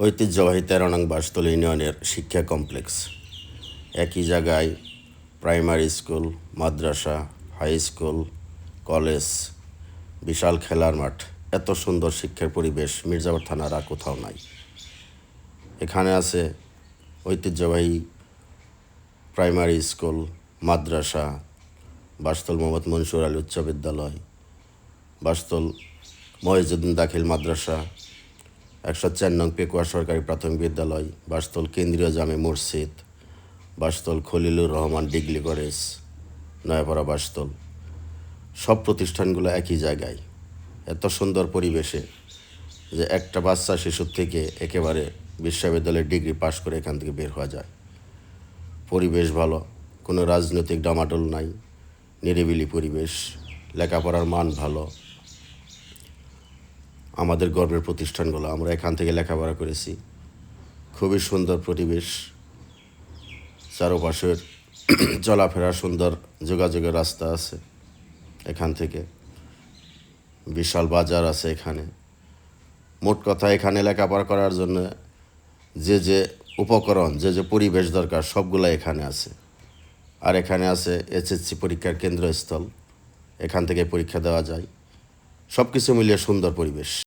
ঐতিহ্যবাহী ১৩ নং বাসতলী ইউনিয়নের শিক্ষা কমপ্লেক্স। একই জায়গায় প্রাইমারি স্কুল, মাদ্রাসা, হাই স্কুল, কলেজ, বিশাল খেলার মাঠ, এত সুন্দর শিক্ষার পরিবেশ মির্জাপুর থানার আর কোথাও নাই। এখানে আছে ঐতিহ্যবাহী প্রাইমারি স্কুল, মাদ্রাসা, বাসতল মোহাম্মদ মনসুর আলী উচ্চ বিদ্যালয়, বাসতল মহিজুদ্দিন দাখিল মাদ্রাসা, ১০৪ নং পেকুয়া সরকারি প্রাথমিক বিদ্যালয়, বাসতল কেন্দ্রীয় জামে মসজিদ, বাসতল খলিলুর রহমান ডিগ্রি কলেজ, নয়াপাড়া বাসতল, সব প্রতিষ্ঠানগুলো একই জায়গায়, এত সুন্দর পরিবেশে যে একটা বাচ্চা শিশুর থেকে একেবারে বিশ্ববিদ্যালয়ের ডিগ্রি পাশ করে এখান থেকে বের হওয়া যায়। পরিবেশ ভালো, কোনো রাজনৈতিক ডামাডোল নাই, নিরিবিলি পরিবেশ, লেখাপড়ার মান ভালো। আমাদের গর্বের প্রতিষ্ঠানগুলো, আমরা এখান থেকে লেখাপড়া করেছি। খুবই সুন্দর পরিবেশ, চারপাশের চলাফেরা সুন্দর, যোগাযোগের রাস্তা আছে এখান থেকে, বিশাল বাজার আছে এখানে। মোট কথা এখানে লেখাপড়া করার জন্য যে উপকরণ, যে পরিবেশ দরকার সবগুলো এখানে আছে। আর এখানে আছে এসএসসি পরীক্ষার কেন্দ্রস্থল, এখান থেকে পরীক্ষা দেওয়া যায়। সব কিছু মিলিয়ে সুন্দর পরিবেশ।